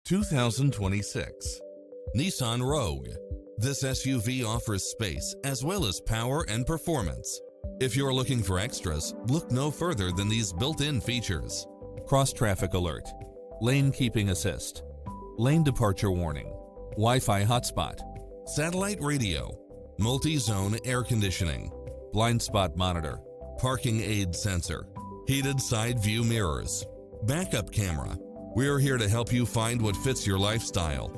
2026 Nissan Rogue. This SUV offers space as well as power and performance. If you're looking for extras, look no further than these built-in features: cross-traffic alert, lane keeping assist, lane departure warning, Wi-Fi hotspot, satellite radio, multi-zone air conditioning, blind spot monitor, parking aid sensor, heated side view mirrors, backup camera. We're here to help you find what fits your lifestyle.